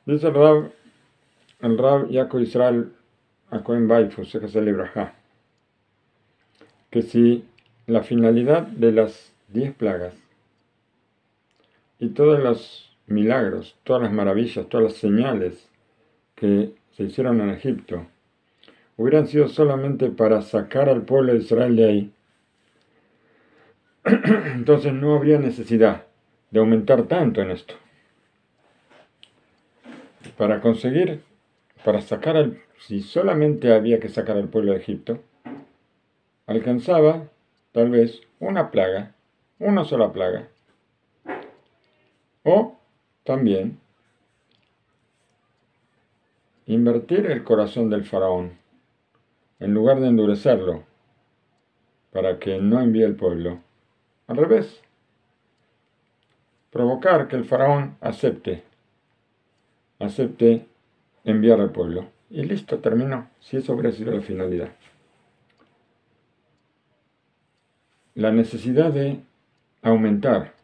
Dice el Rab Yaakov Israel Cohen Baifus, que celebra que si la finalidad de las 10 plagas y todos los milagros, todas las maravillas, todas las señales que se hicieron en Egipto hubieran sido solamente para sacar al pueblo de Israel de ahí, entonces no habría necesidad de aumentar tanto en esto. Si solamente había que sacar al pueblo de Egipto, alcanzaba tal vez una sola plaga, o también invertir el corazón del faraón, en lugar de endurecerlo para que no envíe el pueblo. Al revés, provocar que el faraón acepte enviar al pueblo. Y listo, terminó, si eso hubiera sido la finalidad. La necesidad de aumentar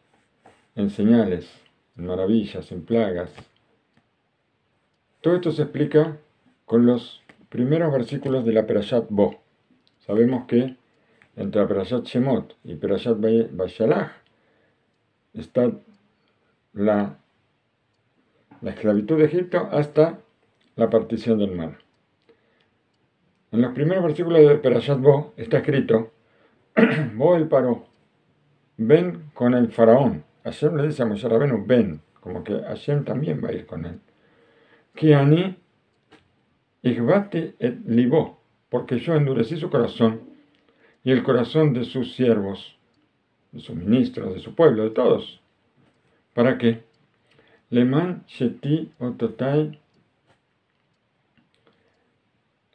en señales, en maravillas, en plagas. Todo esto se explica con los primeros versículos de la Perashat Bo. Sabemos que entre la Perashat Shemot y Perashat Vayalach está la esclavitud de Egipto hasta la partición del mar. En los primeros versículos de Perashat Bo está escrito: Bo el paró, ven con el faraón. Hashem le dice a Moshe Rabenu, ven, como que Hashem también va a ir con él. Ki ani ichbati et libo, porque yo endurecí su corazón y el corazón de sus siervos, de sus ministros, de su pueblo, de todos. ¿Para qué? Leman sheti ototai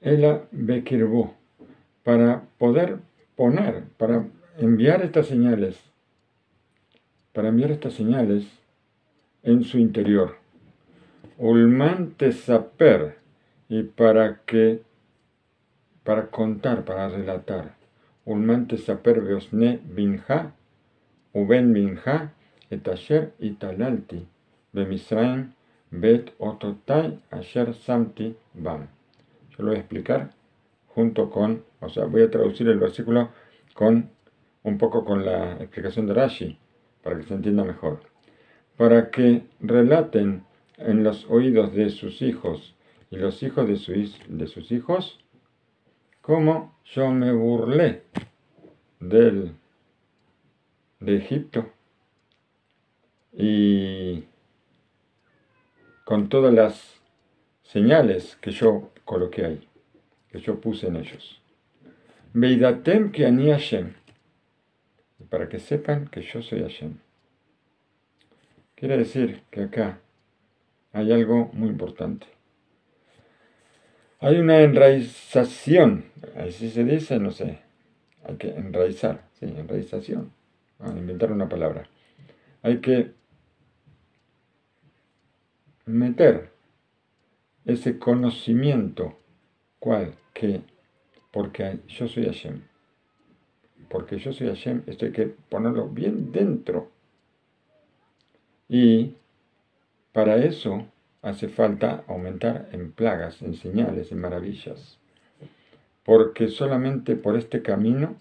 ela bekirbo, para poder para enviar estas señales en su interior. Ulman tesaper, y para contar, para relatar. Ulman tesaper veosne binja, uben binja, et asher italalti, bemisraim bet ototai asher samti bam. Yo lo voy a explicar voy a traducir el versículo un poco con la explicación de Rashi, para que se entienda mejor. Para que relaten en los oídos de sus hijos y los hijos de sus hijos, cómo yo me burlé de Egipto y con todas las señales que yo coloqué ahí, que yo puse en ellos. Veidatem que ani Hashem, para que sepan que yo soy Hashem. Quiere decir que acá hay algo muy importante. Hay una enraización, así se dice, no sé, hay que enraizar, sí, enraización, vamos a inventar una palabra. Hay que meter ese conocimiento, porque yo soy Hashem. Porque yo soy Hashem, esto hay que ponerlo bien dentro. Y para eso hace falta aumentar en plagas, en señales, en maravillas. Porque solamente por este camino,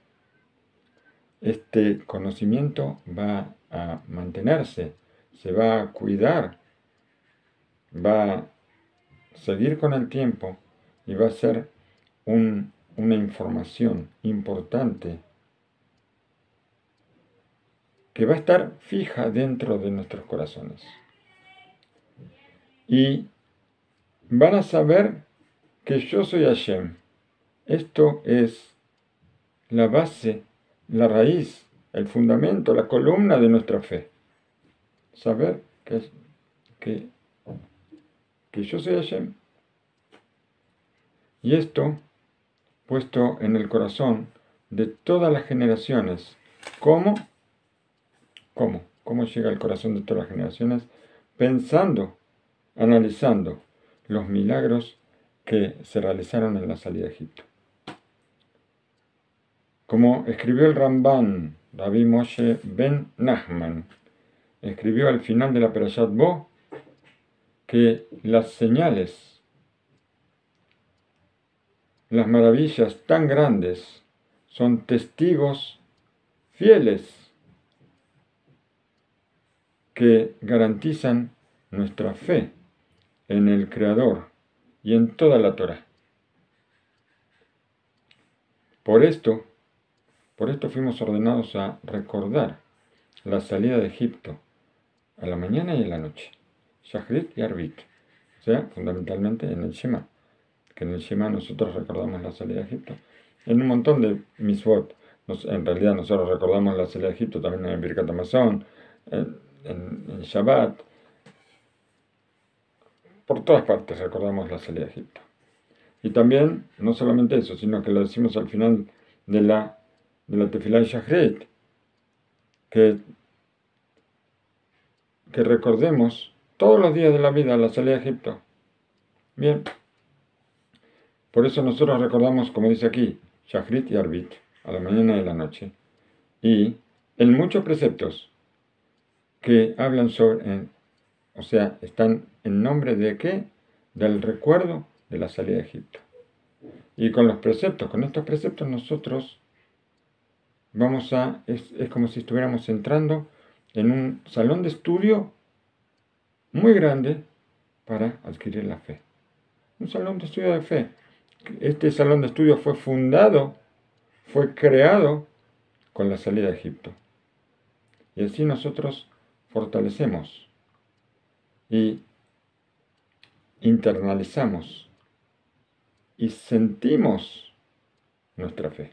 este conocimiento va a mantenerse, se va a cuidar, va a seguir con el tiempo y va a ser una información importante que va a estar fija dentro de nuestros corazones. Y van a saber que yo soy Hashem. Esto es la base, la raíz, el fundamento, la columna de nuestra fe. Saber que yo soy Hashem. Y esto puesto en el corazón de todas las generaciones. ¿Cómo llega al corazón de todas las generaciones? Pensando, analizando los milagros que se realizaron en la salida de Egipto. Como escribió el Ramban, Rabbi Moshe ben Nachman, escribió al final de la Perashat Bo, que las señales, las maravillas tan grandes, son testigos fieles que garantizan nuestra fe en el Creador y en toda la Torá. Por esto fuimos ordenados a recordar la salida de Egipto a la mañana y a la noche, Shachrit y Arbit, o sea, fundamentalmente en el Shema, que en el Shema nosotros recordamos la salida de Egipto. En un montón de misvot, en realidad nosotros recordamos la salida de Egipto también en Birkat Hamazon, en Shabbat, por todas partes recordamos la salida de Egipto. Y también, no solamente eso, sino que lo decimos al final de la Tefilá de Shachrit, que recordemos todos los días de la vida la salida de Egipto. Bien, por eso nosotros recordamos, como dice aquí, Shachrit y Arbit, a la mañana y a la noche, y en muchos preceptos que hablan sobre, o sea, están en nombre de qué? Del recuerdo de la salida de Egipto. Y con estos preceptos nosotros es como si estuviéramos entrando en un salón de estudio muy grande para adquirir la fe. Un salón de estudio de fe. Este salón de estudio fue creado con la salida de Egipto. Y así nosotros fortalecemos y internalizamos y sentimos nuestra fe.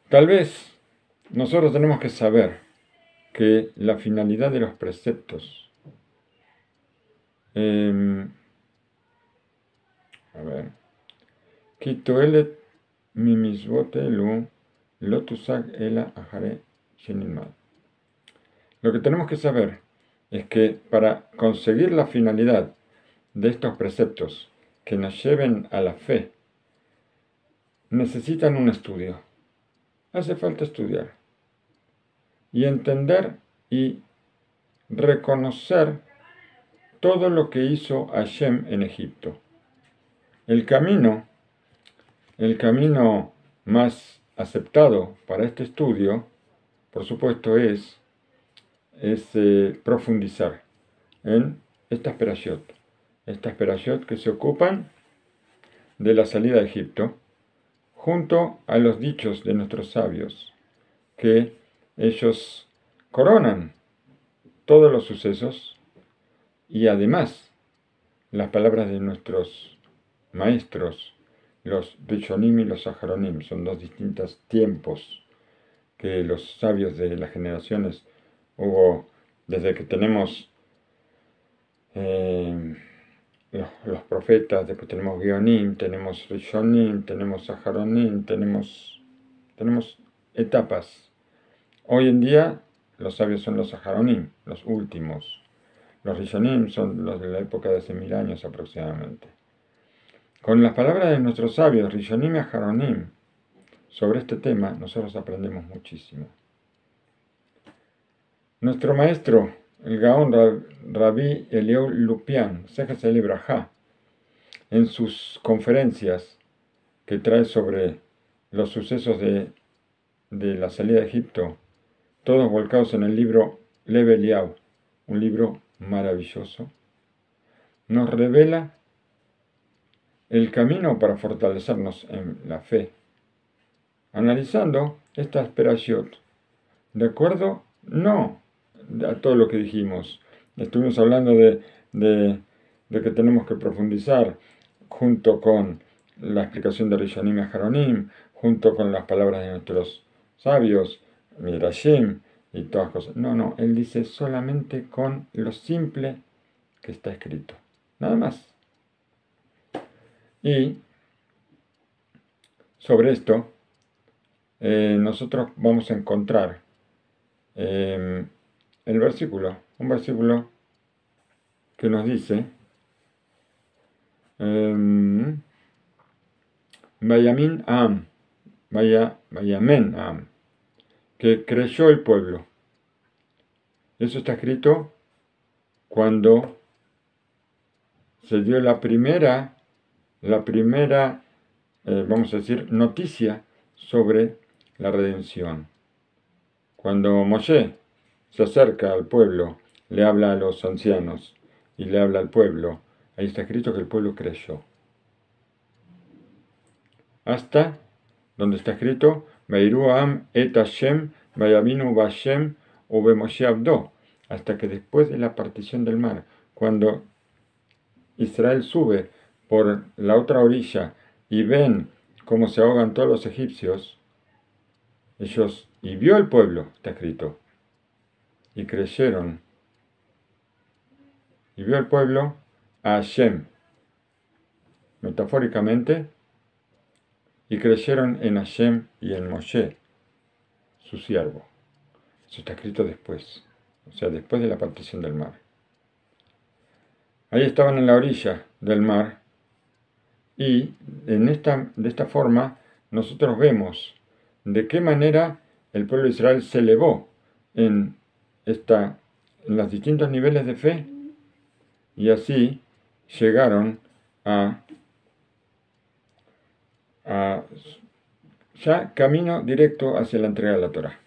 Tal vez nosotros tenemos que saber que la finalidad de los preceptos, Ki toelet mi misvot elu lo tusag ela ahare shenilmad. Lo que tenemos que saber es que para conseguir la finalidad de estos preceptos que nos lleven a la fe, necesitan un estudio. Hace falta estudiar y entender y reconocer todo lo que hizo Hashem en Egipto. El camino más aceptado para este estudio, por supuesto, es profundizar en estas perashot que se ocupan de la salida de Egipto, junto a los dichos de nuestros sabios, que ellos coronan todos los sucesos y además las palabras de nuestros maestros, los Rishonim y los Aharonim, son dos distintos tiempos que los sabios de las generaciones hubo desde que tenemos los profetas, después tenemos Geonim, tenemos Rishonim, tenemos Aharonim, tenemos etapas. Hoy en día los sabios son los Aharonim, los últimos. Los Rishonim son los de la época de hace 1000 años aproximadamente. Con las palabras de nuestros sabios, Rishonim y Aharonim, sobre este tema, nosotros aprendemos muchísimo. Nuestro maestro, el Gaón Rabbi Eliyahu Lupian, Sejas el Ibrahá, en sus conferencias que trae sobre los sucesos de la salida de Egipto, todos volcados en el libro Lev Eliyahu, un libro maravilloso, nos revela el camino para fortalecernos en la fe, analizando estas perashot, de acuerdo, no a todo lo que dijimos. Estuvimos hablando de que tenemos que profundizar junto con la explicación de Rishonim y Aharonim, junto con las palabras de nuestros sabios, Midrashim y todas cosas. No, él dice solamente con lo simple que está escrito. Nada más. Y sobre esto, nosotros vamos a encontrar un versículo que nos dice, Vayamin Am, Vayamen Am, que creyó el pueblo. Eso está escrito cuando se dio la primera, vamos a decir, noticia sobre la redención. Cuando Moshe se acerca al pueblo, le habla a los ancianos y le habla al pueblo, ahí está escrito que el pueblo creyó. Hasta donde está escrito, Veiru Am et Hashem, Vayaminu Bashem, Ube Moshe Abdo, hasta que después de la partición del mar, cuando Israel sube por la otra orilla y ven cómo se ahogan todos los egipcios, y vio el pueblo, está escrito, y creyeron, y vio el pueblo a Hashem, metafóricamente, y creyeron en Hashem y en Moshe, su siervo. Eso está escrito después, o sea, después de la partición del mar. Ahí estaban en la orilla del mar, y de esta forma nosotros vemos de qué manera el pueblo de Israel se elevó en los distintos niveles de fe, y así llegaron a ya camino directo hacia la entrega de la Torá.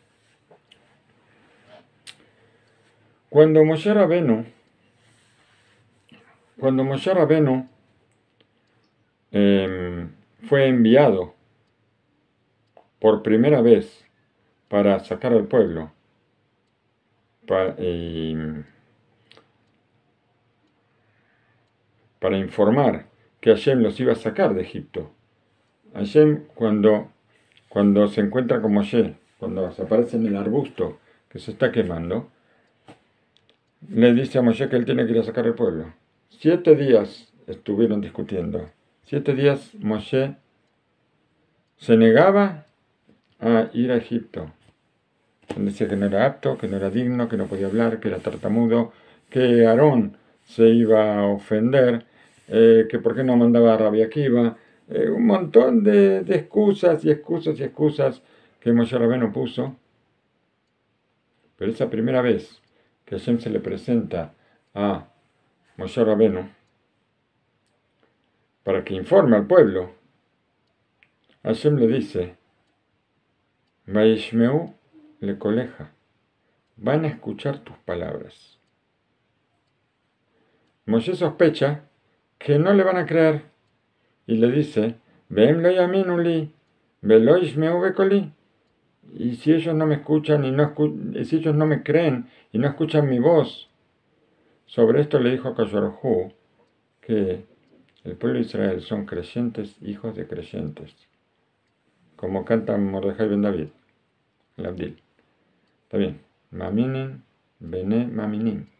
Cuando Moshe Rabenu fue enviado por primera vez para sacar al pueblo, para informar que Hashem los iba a sacar de Egipto. Hashem, cuando se encuentra con Moshe, cuando se aparece en el arbusto que se está quemando, le dice a Moshe que él tiene que ir a sacar al pueblo. 7 días estuvieron discutiendo. 7 días Moshe se negaba a ir a Egipto. Él decía que no era apto, que no era digno, que no podía hablar, que era tartamudo, que Aarón se iba a ofender, que por qué no mandaba a Rabbi Akiva, un montón de excusas y excusas y excusas que Moshe Rabenu puso. Pero esa primera vez que Hashem se le presenta a Moshe Rabenu para que informe al pueblo, Hashem le dice, Vaishmeu le coleja, van a escuchar tus palabras. Moshe sospecha que no le van a creer y le dice, Veem lo yaminuli, velo ishmeu bekoli. Y si ellos no me escuchan si ellos no me creen y no escuchan mi voz. Sobre esto le dijo a Kadosh que el pueblo de Israel son creyentes, hijos de creyentes, como canta Mordejai ben David, el Abdil. Está bien, maminin, bene maminin.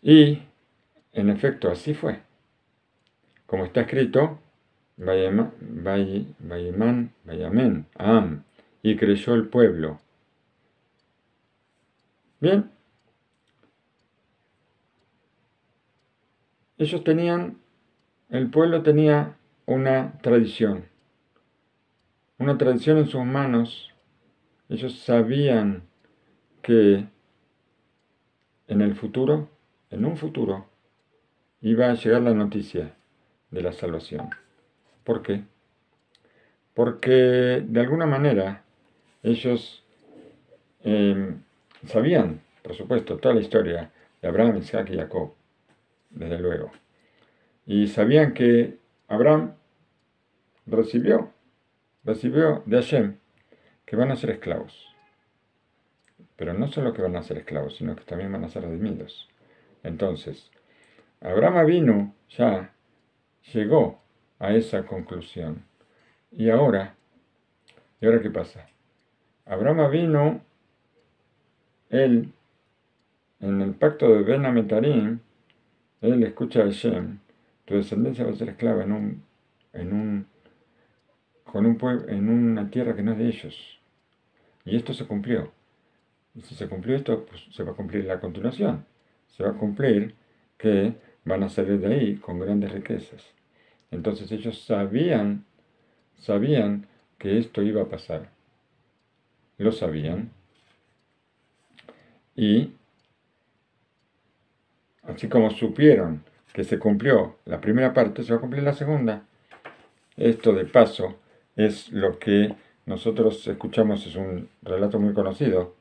Y, en efecto, así fue. Como está escrito, Vayeman, Am, y creyó el pueblo. Bien. El pueblo tenía una tradición en sus manos. Ellos sabían que en un futuro, iba a llegar la noticia de la salvación. ¿Por qué? Porque de alguna manera ellos sabían, por supuesto, toda la historia de Abraham, Isaac y Jacob, desde luego. Y sabían que Abraham recibió de Hashem que van a ser esclavos. Pero no solo que van a ser esclavos, sino que también van a ser redimidos. Entonces, Abraham vino, ya llegó a esa conclusión. ¿Y ahora qué pasa? Abraham vino, él, en el pacto de Ben Ametarim, él escucha a Hashem, tu descendencia va a ser esclava en una tierra que no es de ellos. Y esto se cumplió. Y si se cumplió esto, pues se va a cumplir la continuación. Se va a cumplir que van a salir de ahí con grandes riquezas. Entonces ellos sabían que esto iba a pasar. Lo sabían. Y así como supieron que se cumplió la primera parte, se va a cumplir la segunda. Esto de paso es lo que nosotros escuchamos, es un relato muy conocido,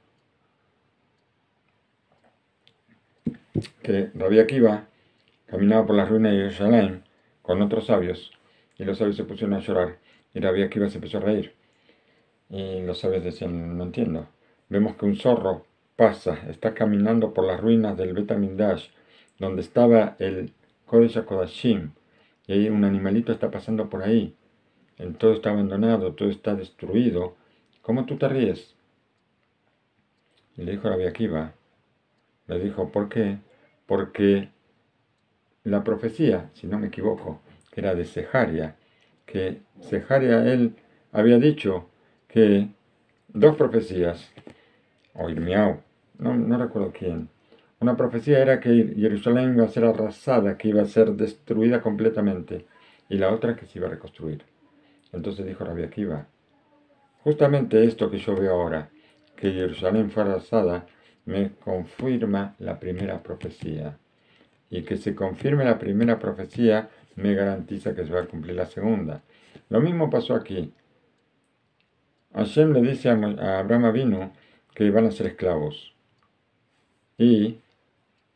que Rabbi Akiva caminaba por las ruinas de Jerusalén con otros sabios, y los sabios se pusieron a llorar, y Rabbi Akiva se empezó a reír. Y los sabios decían, no entiendo. Vemos que un zorro pasa, está caminando por las ruinas del Bet HaMikdash, donde estaba el Kodesh HaKodashim, y ahí un animalito está pasando por ahí. Todo está abandonado, todo está destruido. ¿Cómo tú te ríes? Y le dijo Rabbi Akiva, le dijo, ¿por qué? Porque la profecía, si no me equivoco, que era de Sejaria, que Sejaria él había dicho que dos profecías, o Irmiau, no recuerdo quién, una profecía era que Jerusalén iba a ser arrasada, que iba a ser destruida completamente, y la otra que se iba a reconstruir. Entonces dijo Rabbi Akiva, justamente esto que yo veo ahora, que Jerusalén fue arrasada, me confirma la primera profecía. Y que se confirme la primera profecía me garantiza que se va a cumplir la segunda. Lo mismo pasó aquí. Hashem le dice a Abraham Avinu que van a ser esclavos y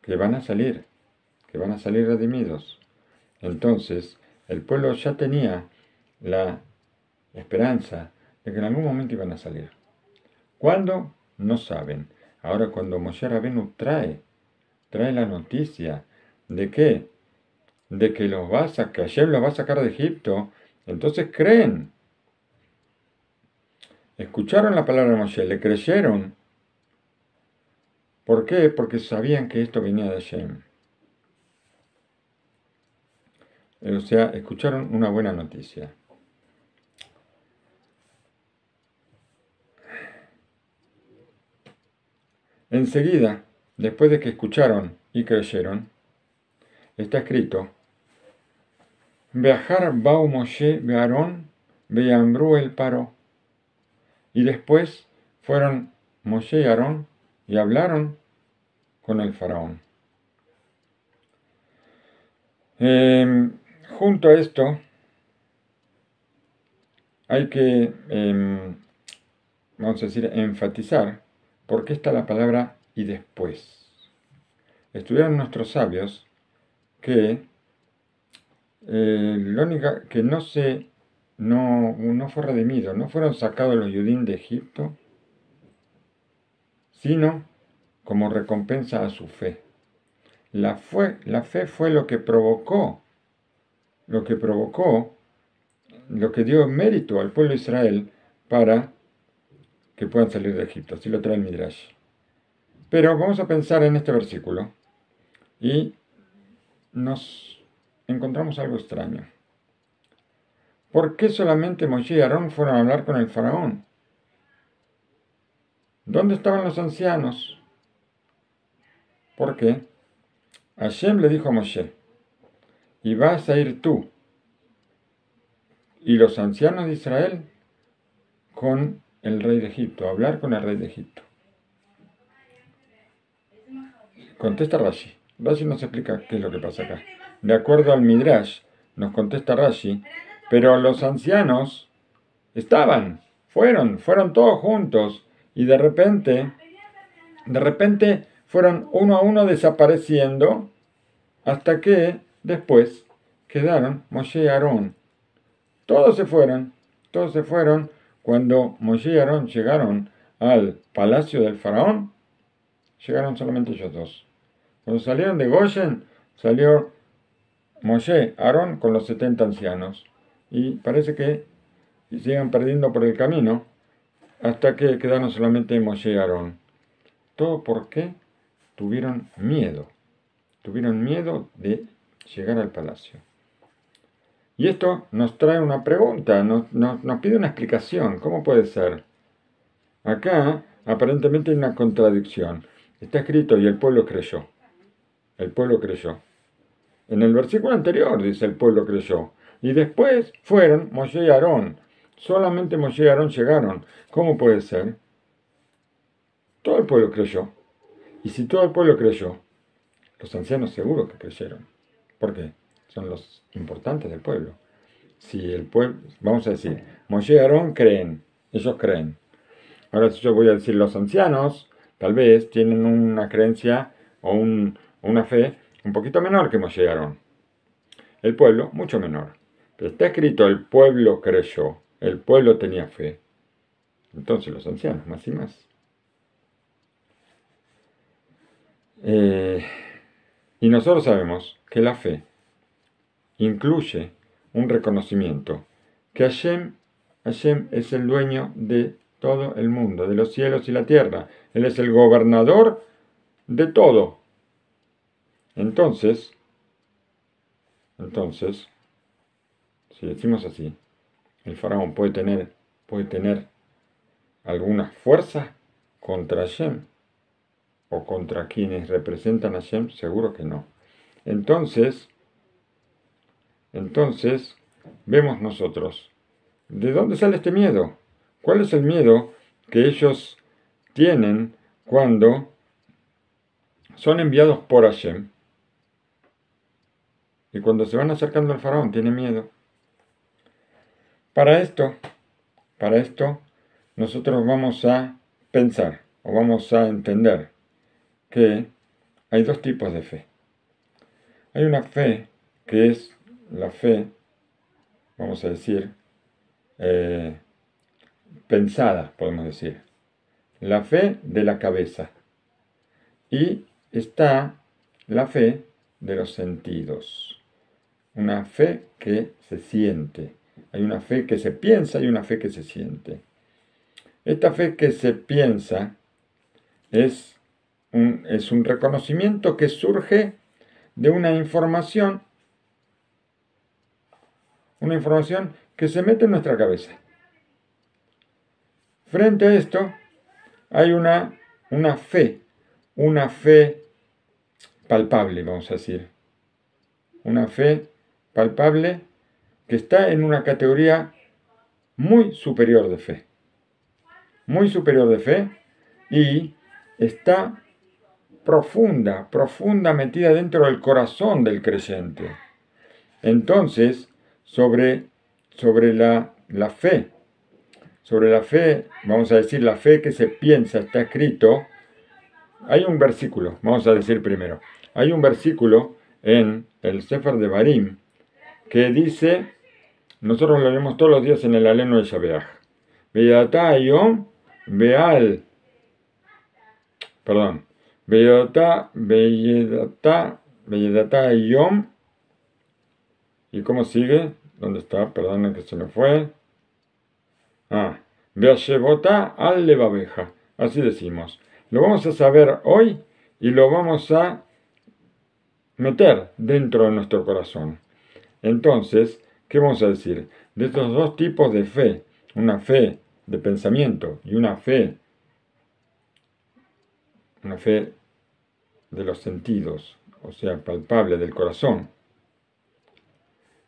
que van a salir redimidos. Entonces, el pueblo ya tenía la esperanza de que en algún momento iban a salir. ¿Cuándo? No saben. Ahora cuando Moshe Rabenu trae la noticia de que Hashem los va a sacar de Egipto, entonces creen. Escucharon la palabra de Moshe, le creyeron. ¿Por qué? Porque sabían que esto venía de Hashem. O sea, escucharon una buena noticia. Enseguida, después de que escucharon y creyeron, está escrito, Beajar bau Moshe be'Aarón be'Amru el Paro. Y después fueron Moshe y Aarón y hablaron con el faraón. Junto a esto, hay que, vamos a decir, enfatizar por qué está la palabra y después. Estudiaron nuestros sabios que lo único que no fue redimido, no fueron sacados los Yudim de Egipto, sino como recompensa a su fe. La fe fue lo que provocó, lo que dio mérito al pueblo de Israel para que puedan salir de Egipto. Así lo trae el Midrash. Pero vamos a pensar en este versículo y nos encontramos algo extraño. ¿Por qué solamente Moshe y Aarón fueron a hablar con el faraón? ¿Dónde estaban los ancianos? ¿Por qué? Hashem le dijo a Moshe, y vas a ir tú y los ancianos de Israel con el rey de Egipto, a hablar con el rey de Egipto. Contesta Rashi. Rashi nos explica qué es lo que pasa acá. De acuerdo al Midrash, nos contesta Rashi, pero los ancianos fueron todos juntos y de repente fueron uno a uno desapareciendo hasta que después quedaron Moshe y Aarón. Todos se fueron. Cuando Moshe y Aarón llegaron al palacio del faraón, llegaron solamente ellos dos. Cuando salieron de Goshen, salió Moshe, Aarón con los 70 ancianos. Y parece que siguen perdiendo por el camino hasta que quedaron solamente Moshe y Aarón. Todo porque tuvieron miedo. Tuvieron miedo de llegar al palacio. Y esto nos trae una pregunta, nos pide una explicación. ¿Cómo puede ser? Acá aparentemente hay una contradicción. Está escrito, y el pueblo creyó. El pueblo creyó. En el versículo anterior dice, el pueblo creyó. Y después fueron Moshe y Aarón. Solamente Moshe y Aarón llegaron. ¿Cómo puede ser? Todo el pueblo creyó. Y si todo el pueblo creyó, Los ancianos seguro que creyeron. ¿Por qué? Son los importantes del pueblo. Si el pueblo, vamos a decir, Moshe y Aarón creen, ellos creen. Ahora si yo voy a decir los ancianos, tal vez tienen una creencia o una fe un poquito menor que Moshe y Aarón. El pueblo, mucho menor. Pero está escrito, el pueblo creyó, el pueblo tenía fe. Entonces los ancianos, más y más. Y nosotros sabemos que la fe incluye un reconocimiento que Hashem es el dueño de todo el mundo, de los cielos y la tierra. Él es el gobernador de todo. Entonces, si decimos así, el faraón puede tener alguna fuerza contra Hashem o contra quienes representan a Hashem, seguro que no. Entonces, vemos nosotros, ¿de dónde sale este miedo? ¿Cuál es el miedo que ellos tienen cuando son enviados por Hashem? Y cuando se van acercando al faraón, tienen miedo. Para esto, nosotros vamos a pensar, o vamos a entender, que hay dos tipos de fe. Hay una fe que es la fe, vamos a decir, pensada, podemos decir. La fe de la cabeza. Y está la fe de los sentidos. Una fe que se siente. Hay una fe que se piensa y una fe que se siente. Esta fe que se piensa es un reconocimiento que surge de una información que se mete en nuestra cabeza. Frente a esto hay una fe palpable, vamos a decir. Una fe palpable que está en una categoría muy superior de fe. Muy superior de fe y está profunda metida dentro del corazón del creyente. Entonces, sobre la fe, vamos a decir, la fe que se piensa, está escrito, hay un versículo, vamos a decir primero, hay un versículo en el Sefer de Barim que dice, nosotros lo leemos todos los días en el Alenu de Shabeach, Veyatá Yom Beal, perdón, Veyatá Yom, ¿y cómo sigue? ¿Dónde está? Perdón que se me fue. Beashevotá al levabeja, así decimos. Lo vamos a saber hoy y lo vamos a meter dentro de nuestro corazón. Entonces, ¿qué vamos a decir? De estos dos tipos de fe, una fe de pensamiento y una fe de los sentidos, o sea, palpable del corazón.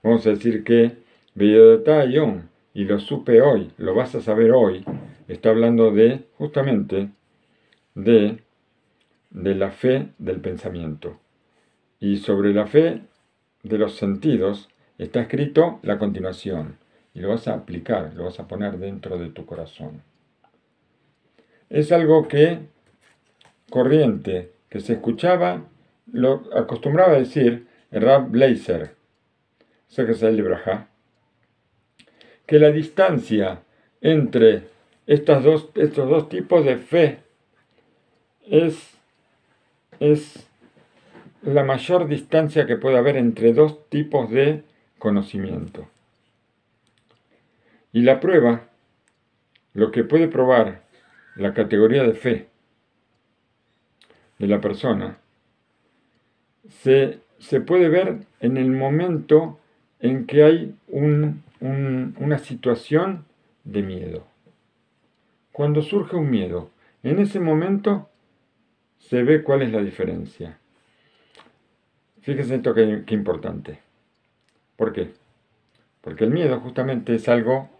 Vamos a decir que Beyodata Yom, y lo supe hoy, lo vas a saber hoy, está hablando justamente de la fe del pensamiento. Y sobre la fe de los sentidos está escrito la continuación. Y lo vas a aplicar, lo vas a poner dentro de tu corazón. Es algo corriente, que se escuchaba, lo acostumbraba a decir el Rab Bleiser, que la distancia entre estos dos tipos de fe es la mayor distancia que puede haber entre dos tipos de conocimiento. Y la prueba, lo que puede probar la categoría de fe de la persona, se puede ver en el momento en que hay una situación de miedo. Cuando surge un miedo, en ese momento se ve cuál es la diferencia. Fíjense esto que importante. ¿Por qué? Porque el miedo justamente es algo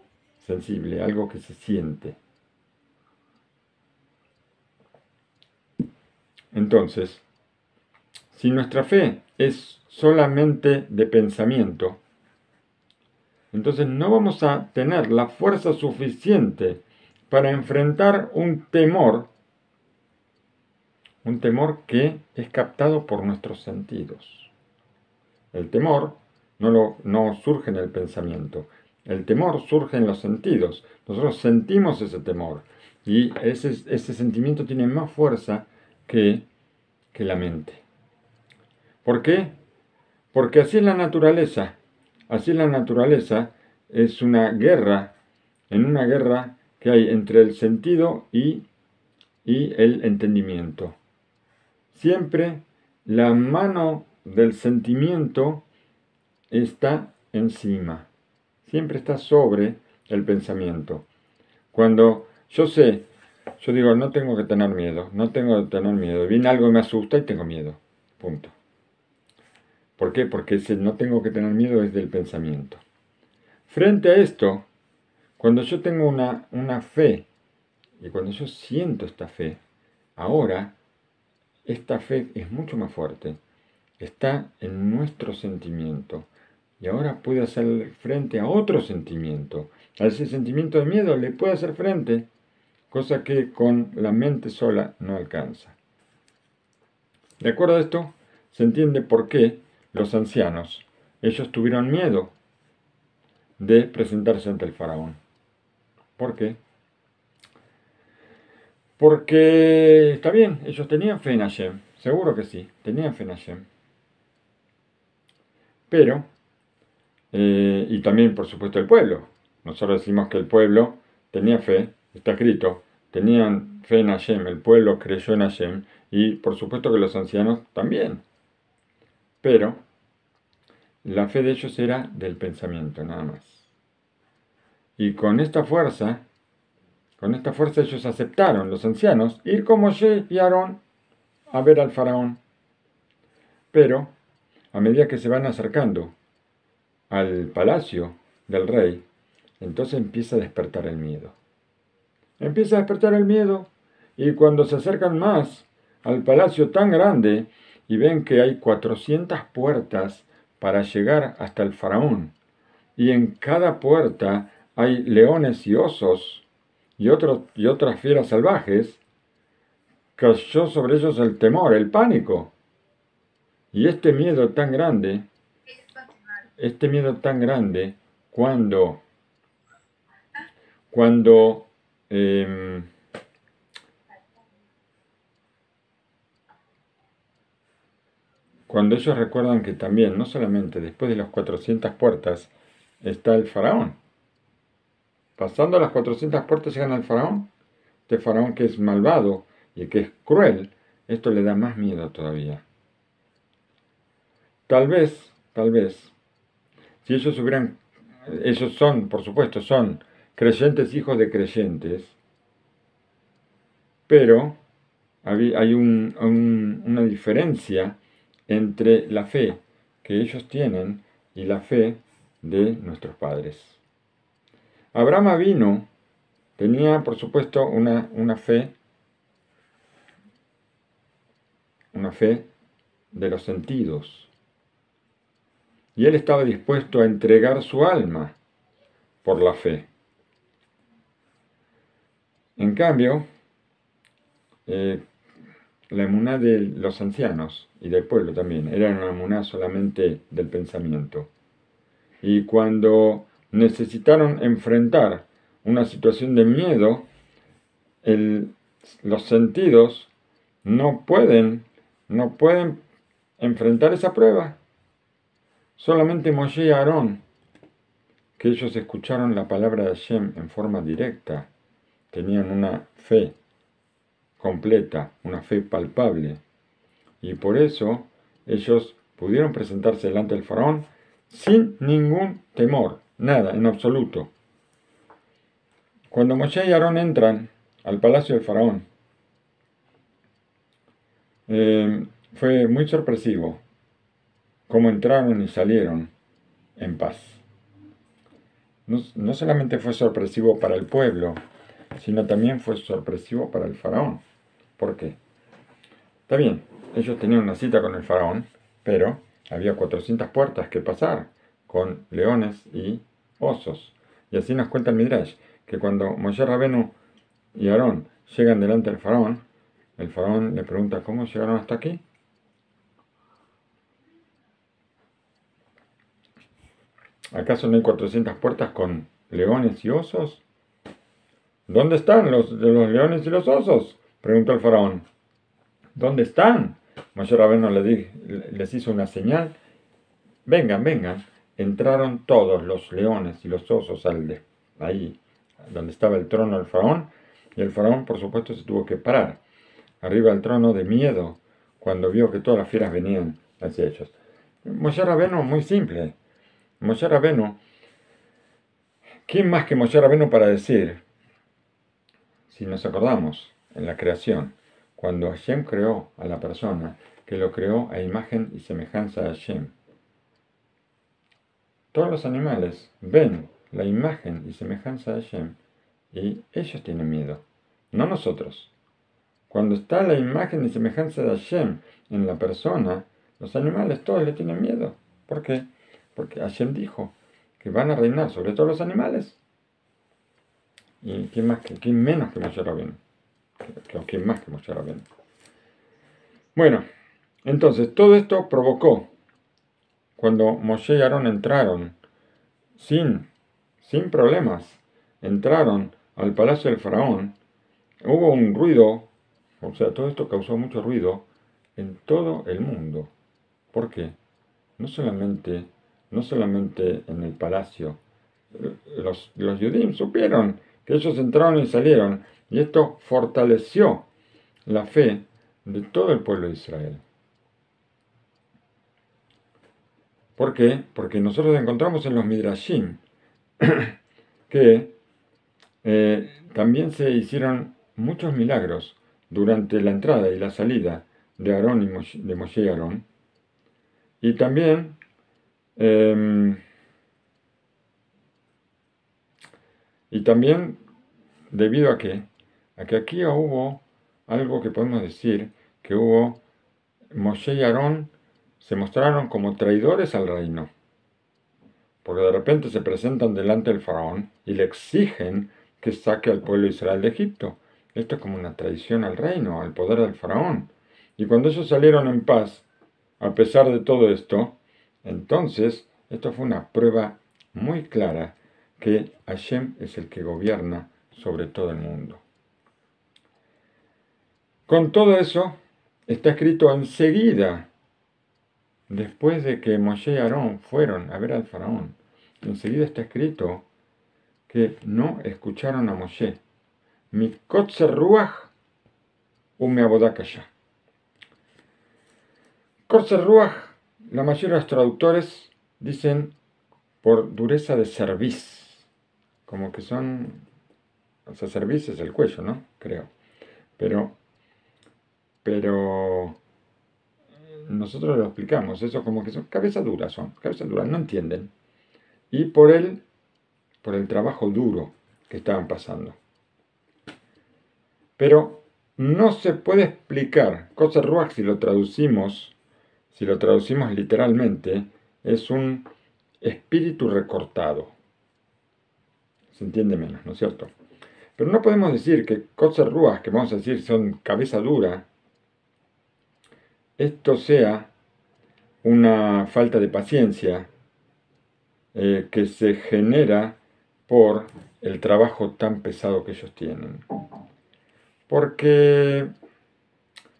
sensible, algo que se siente. Entonces, Si nuestra fe es solamente de pensamiento, entonces no vamos a tener la fuerza suficiente para enfrentar un temor que es captado por nuestros sentidos. El temor no surge en el pensamiento, el temor surge en los sentidos. Nosotros sentimos ese temor y ese sentimiento tiene más fuerza que la mente. ¿Por qué? Porque así es la naturaleza. Así la naturaleza es una guerra que hay entre el sentido y el entendimiento. Siempre la mano del sentimiento está encima, siempre está sobre el pensamiento. Cuando yo digo, no tengo que tener miedo, viene algo y me asusta y tengo miedo, punto. ¿Por qué? Porque ese no tengo que tener miedo es del pensamiento. Frente a esto, cuando yo tengo una fe, y cuando yo siento esta fe, ahora, esta fe es mucho más fuerte. Está en nuestro sentimiento. Y ahora puede hacer frente a otro sentimiento. A ese sentimiento de miedo le puede hacer frente, cosa que con la mente sola no alcanza. De acuerdo a esto, se entiende por qué los ancianos, ellos tuvieron miedo de presentarse ante el faraón. ¿Por qué? Porque, está bien, ellos tenían fe en Hashem, seguro que sí, tenían fe en Hashem. Pero, y también por supuesto el pueblo. Nosotros decimos que el pueblo tenía fe, está escrito, tenían fe en Hashem, el pueblo creyó en Hashem, y por supuesto que los ancianos también. Pero, la fe de ellos era del pensamiento, nada más. Y con esta fuerza ellos aceptaron, los ancianos, ir con Moshe y Aarón a ver al faraón. Pero, a medida que se van acercando al palacio del rey, entonces empieza a despertar el miedo. Empieza a despertar el miedo, y cuando se acercan más al palacio tan grande y ven que hay 400 puertas para llegar hasta el faraón, y en cada puerta hay leones y osos y otras fieras salvajes, cayó sobre ellos el temor, el pánico. Y este miedo tan grande, cuando ellos recuerdan que también, no solamente después de las 400 puertas, está el faraón. Pasando las 400 puertas llegan al faraón. Este faraón que es malvado y que es cruel, esto le da más miedo todavía. Tal vez, si ellos son, por supuesto, son creyentes, hijos de creyentes, pero hay una diferencia entre la fe que ellos tienen y la fe de nuestros padres. Abraham Avinu tenía, por supuesto, una fe de los sentidos. Y él estaba dispuesto a entregar su alma por la fe. En cambio, la emuná de los ancianos y del pueblo también era una emuná solamente del pensamiento. Y cuando necesitaron enfrentar una situación de miedo, los sentidos no pueden enfrentar esa prueba. Solamente Moshe y Aarón, que ellos escucharon la palabra de Hashem en forma directa, tenían una fe completa, una fe palpable. Y por eso ellos pudieron presentarse delante del faraón sin ningún temor, nada, en absoluto. Cuando Moshe y Aarón entran al palacio del faraón, fue muy sorpresivo cómo entraron y salieron en paz. No solamente fue sorpresivo para el pueblo, sino también fue sorpresivo para el faraón. ¿Por qué? Está bien, ellos tenían una cita con el faraón, pero había 400 puertas que pasar, con leones y osos. Y así nos cuenta el Midrash, que cuando Moshe Rabenu y Aarón llegan delante del faraón, el faraón le pregunta, ¿cómo llegaron hasta aquí? ¿Acaso no hay 400 puertas con leones y osos? ¿Dónde están los leones y los osos? Preguntó el faraón. ¿Dónde están? Moshe Rabenu les hizo una señal. Vengan, vengan. Entraron todos los leones y los osos ahí, donde estaba el trono del faraón, y el faraón, por supuesto, se tuvo que parar arriba del trono de miedo cuando vio que todas las fieras venían hacia ellos. Moshe Rabenu, muy simple. Moshe Rabenu, ¿quién más que Moshe Rabenu para decir, si nos acordamos, en la creación, cuando Hashem creó a la persona, que lo creó a imagen y semejanza de Hashem? Todos los animales ven la imagen y semejanza de Hashem y ellos tienen miedo, no nosotros. Cuando está la imagen y semejanza de Hashem en la persona, los animales todos le tienen miedo. ¿Por qué? Porque Hashem dijo que van a reinar sobre todos los animales. ¿Y quién menos que Moshe Rabenu? ¿Quién más que Moshe Rabenu? Bueno, entonces todo esto provocó, cuando Moshe y Aarón entraron, sin problemas, entraron al palacio del faraón, hubo un ruido, o sea, todo esto causó mucho ruido en todo el mundo. ¿Por qué? No solamente en el palacio. Los judíos supieron que ellos entraron y salieron, y esto fortaleció la fe de todo el pueblo de Israel. ¿Por qué? Porque nosotros encontramos en los Midrashim que también se hicieron muchos milagros durante la entrada y la salida de Aarón de Moshe y Aarón. Y también debido a que aquí hubo algo que podemos decir, que hubo Moshe y Aarón se mostraron como traidores al reino, porque de repente se presentan delante del faraón y le exigen que saque al pueblo de Israel de Egipto. Esto es como una traición al reino, al poder del faraón. Y cuando ellos salieron en paz, a pesar de todo esto, entonces esto fue una prueba muy clara que Hashem es el que gobierna sobre todo el mundo. Con todo eso, está escrito enseguida, después de que Moshe y Aarón fueron a ver al faraón, enseguida está escrito que no escucharon a Moshe. Mi kotzer ruach me abodakaya. Kotzer ruach, la mayoría de los traductores dicen por dureza de cerviz, como que son, o sea, cerviz es el cuello, ¿no? Creo. Pero nosotros lo explicamos, eso como que son cabezas duras, no entienden. Y por el trabajo duro que estaban pasando. Pero no se puede explicar, kotzer ruach si lo traducimos literalmente, es un espíritu recortado. Se entiende menos, ¿no es cierto? Pero no podemos decir que kotzer ruach, que vamos a decir son cabeza dura, esto sea una falta de paciencia que se genera por el trabajo tan pesado que ellos tienen. Porque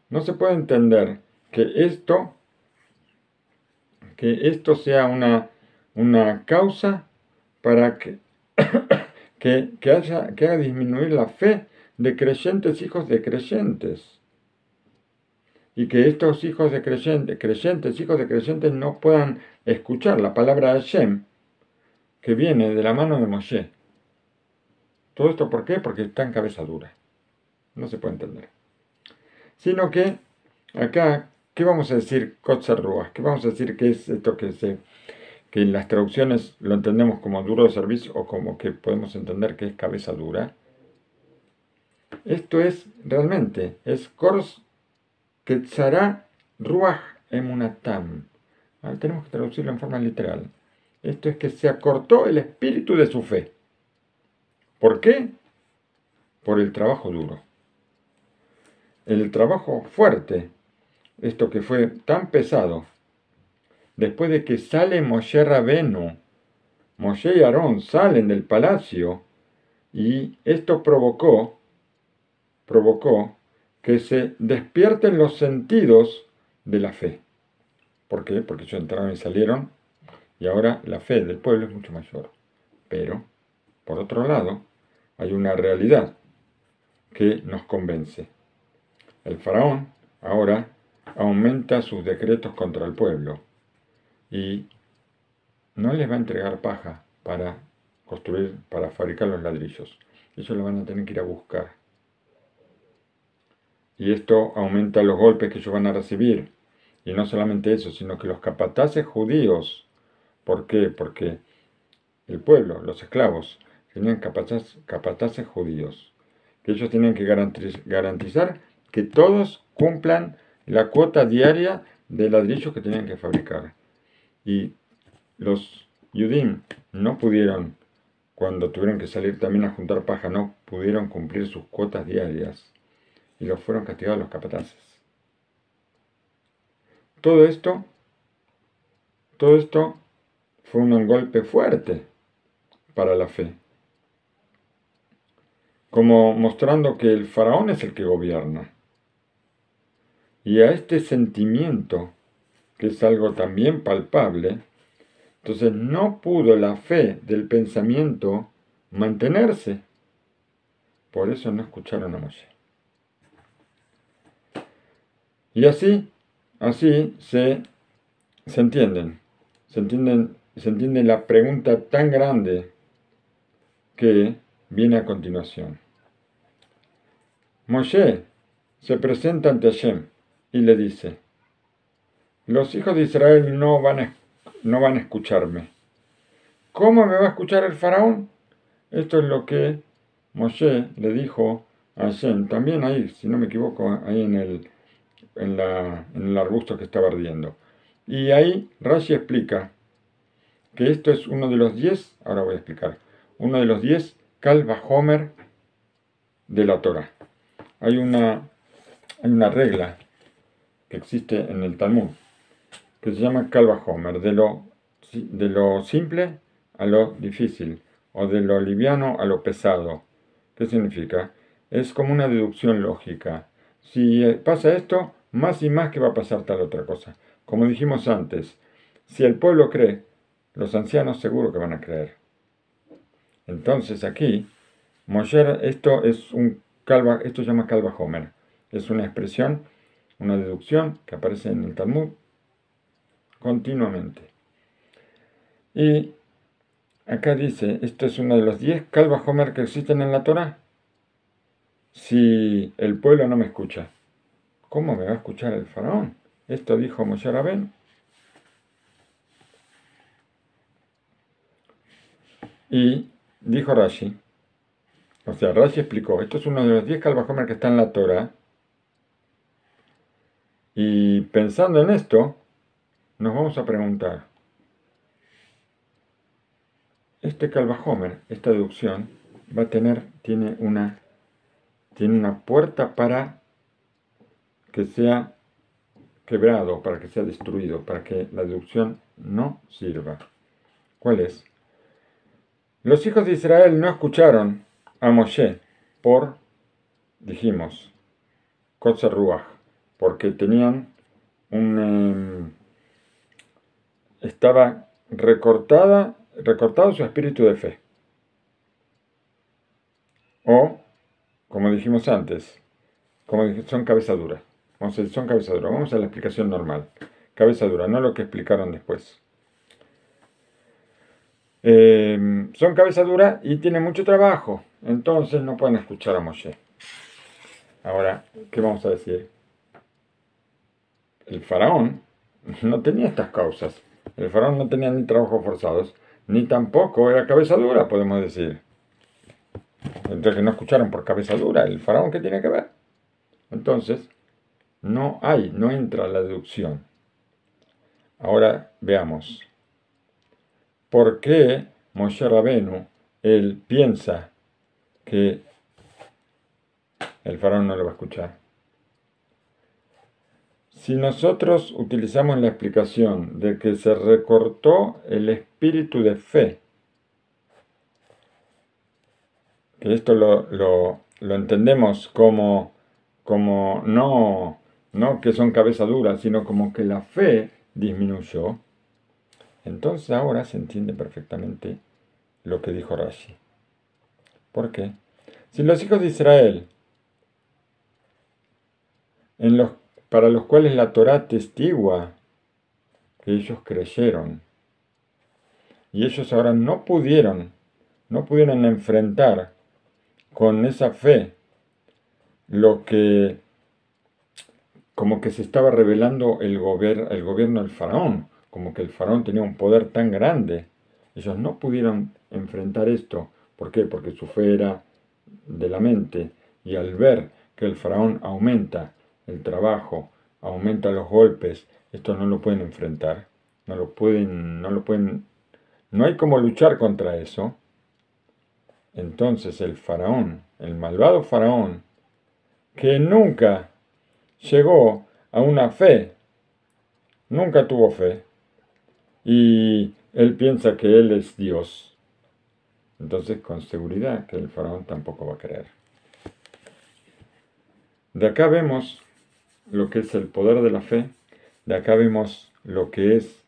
no se puede entender que esto sea una causa para que haga disminuir la fe de creyentes, hijos de creyentes. Y que estos hijos de creyentes, hijos de creyentes, no puedan escuchar la palabra de Hashem, que viene de la mano de Moshe. ¿Todo esto por qué? Porque está en cabeza dura. No se puede entender. Sino que, acá, ¿qué vamos a decir kotzer ruach? ¿Qué vamos a decir que es esto que en las traducciones lo entendemos como duro de servicio o como que podemos entender que es cabeza dura? Esto es realmente, es kors ketzara Ruach emunatam. Ahora tenemos que traducirlo en forma literal. Esto es que se acortó el espíritu de su fe. ¿Por qué? Por el trabajo duro. El trabajo fuerte, esto que fue tan pesado, después de que sale Moshe Rabenu, Moshe y Aarón salen del palacio, y esto provocó que se despierten los sentidos de la fe. ¿Por qué? Porque ellos entraron y salieron, y ahora la fe del pueblo es mucho mayor. Pero, por otro lado, hay una realidad que nos convence. El faraón ahora aumenta sus decretos contra el pueblo y no les va a entregar paja para construir, para fabricar los ladrillos. Ellos lo van a tener que ir a buscar. Y esto aumenta los golpes que ellos van a recibir. Y no solamente eso, sino que los capataces judíos, ¿por qué? Porque el pueblo, los esclavos, tenían capataces judíos, que ellos tenían que garantizar que todos cumplan la cuota diaria de ladrillos que tenían que fabricar. Y los Yudim no pudieron, cuando tuvieron que salir también a juntar paja, no pudieron cumplir sus cuotas diarias y los fueron castigados los capataces. Todo esto fue un golpe fuerte para la fe, como mostrando que el faraón es el que gobierna. Y a este sentimiento, que es algo también palpable, entonces no pudo la fe del pensamiento mantenerse. Por eso no escucharon a Moshe. Y así se entiende la pregunta tan grande que viene a continuación. Moshe se presenta ante Hashem y le dice: los hijos de Israel no van a escucharme. ¿Cómo me va a escuchar el faraón? Esto es lo que Moshe le dijo a Hashem, también ahí, si no me equivoco, ahí en el arbusto que estaba ardiendo. Y ahí Rashi explica que esto es uno de los 10, ahora voy a explicar, uno de los 10 Kal Vajomer de la Torah. Hay una regla que existe en el Talmud que se llama Kal Vajomer, de lo simple a lo difícil, o de lo liviano a lo pesado. ¿Qué significa? Es como una deducción lógica. Si pasa esto, más y más que va a pasar tal otra cosa. Como dijimos antes, si el pueblo cree, los ancianos seguro que van a creer. Entonces aquí, Moshe, esto se llama Kal Vajomer. Es una expresión, una deducción que aparece en el Talmud continuamente. Y acá dice, esto es uno de los 10 Kal Vajomer que existen en la Torah. Si el pueblo no me escucha, ¿cómo me va a escuchar el faraón? Esto dijo Moshe Rabén. Y dijo Rashi, o sea, Rashi explicó, esto es uno de los 10 Kal Vajomer que está en la Torah. Y pensando en esto, nos vamos a preguntar, este Kal Vajomer, esta deducción, tiene una puerta para que sea quebrado, para que sea destruido, para que la deducción no sirva. ¿Cuál es? Los hijos de Israel no escucharon a Moshe dijimos, Kotzer Ruach, porque tenían estaba recortado su espíritu de fe. O, como dijimos antes, son cabeza dura. Son cabeza dura. Vamos a la explicación normal. Cabeza dura, no lo que explicaron después. Son cabeza dura y tienen mucho trabajo. Entonces no pueden escuchar a Moshe. Ahora, ¿qué vamos a decir? El faraón no tenía estas causas. El faraón no tenía ni trabajos forzados, ni tampoco era cabeza dura, podemos decir. Entonces no escucharon por cabeza dura. ¿El faraón qué tiene que ver? Entonces, No hay, no entra la deducción. Ahora veamos. ¿Por qué Moshe Rabenu, él piensa que el faraón no lo va a escuchar? Si nosotros utilizamos la explicación de que se recortó el espíritu de fe, que esto lo entendemos como no que son cabeza dura, sino como que la fe disminuyó, entonces ahora se entiende perfectamente lo que dijo Rashi. ¿Por qué? Si los hijos de Israel, para los cuales la Torá testigua que ellos creyeron, y ellos ahora no pudieron enfrentar con esa fe lo que como que se estaba revelando el gobierno del faraón, como que el faraón tenía un poder tan grande. Ellos no pudieron enfrentar esto. ¿Por qué? Porque su fe era de la mente, y al ver que el faraón aumenta el trabajo, aumenta los golpes, estos no lo pueden enfrentar, no hay como luchar contra eso. Entonces el faraón, el malvado faraón, que nunca llegó a una fe, nunca tuvo fe, y él piensa que él es Dios, entonces con seguridad que el faraón tampoco va a creer. De acá vemos lo que es el poder de la fe, de acá vemos lo que es,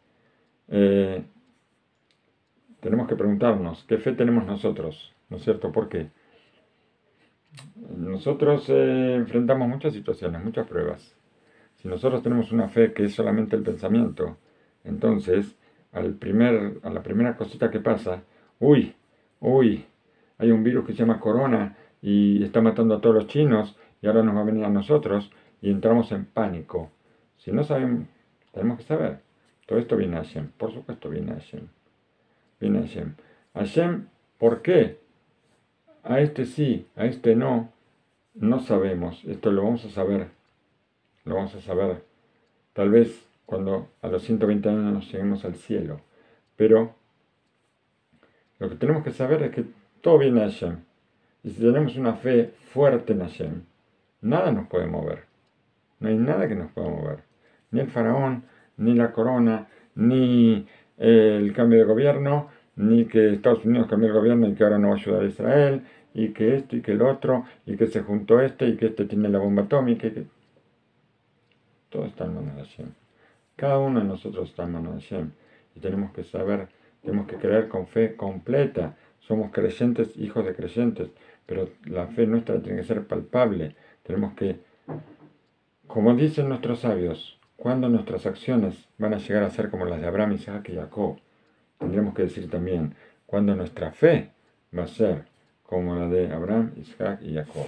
tenemos que preguntarnos, ¿qué fe tenemos nosotros? ¿No es cierto? ¿Por qué? Nosotros enfrentamos muchas situaciones, muchas pruebas. Si nosotros tenemos una fe que es solamente el pensamiento, entonces a la primera cosita que pasa, uy, hay un virus que se llama corona y está matando a todos los chinos y ahora nos va a venir a nosotros y entramos en pánico. Si no sabemos, tenemos que saber. Todo esto viene a Hashem, por supuesto viene a Hashem. Viene a Hashem. Hashem, ¿por qué? A este sí, a este no, no sabemos. Esto lo vamos a saber. Lo vamos a saber. Tal vez cuando a los 120 años lleguemos al cielo. Pero lo que tenemos que saber es que todo viene de Hashem. Y si tenemos una fe fuerte en Hashem, nada nos puede mover. No hay nada que nos pueda mover. Ni el faraón, ni la corona, ni el cambio de gobierno, ni que Estados Unidos cambió el gobierno y que ahora no va a ayudar a Israel, y que esto y que el otro, y que se juntó este y que este tiene la bomba atómica. Todo está en manos de Hashem. Cada uno de nosotros está en manos de Hashem. Y tenemos que saber, tenemos que creer con fe completa. Somos creyentes, hijos de creyentes, pero la fe nuestra tiene que ser palpable. Tenemos que, como dicen nuestros sabios, cuando nuestras acciones van a llegar a ser como las de Abraham, Isaac y Jacob, tendremos que decir también, cuando nuestra fe va a ser como la de Abraham, Isaac y Jacob.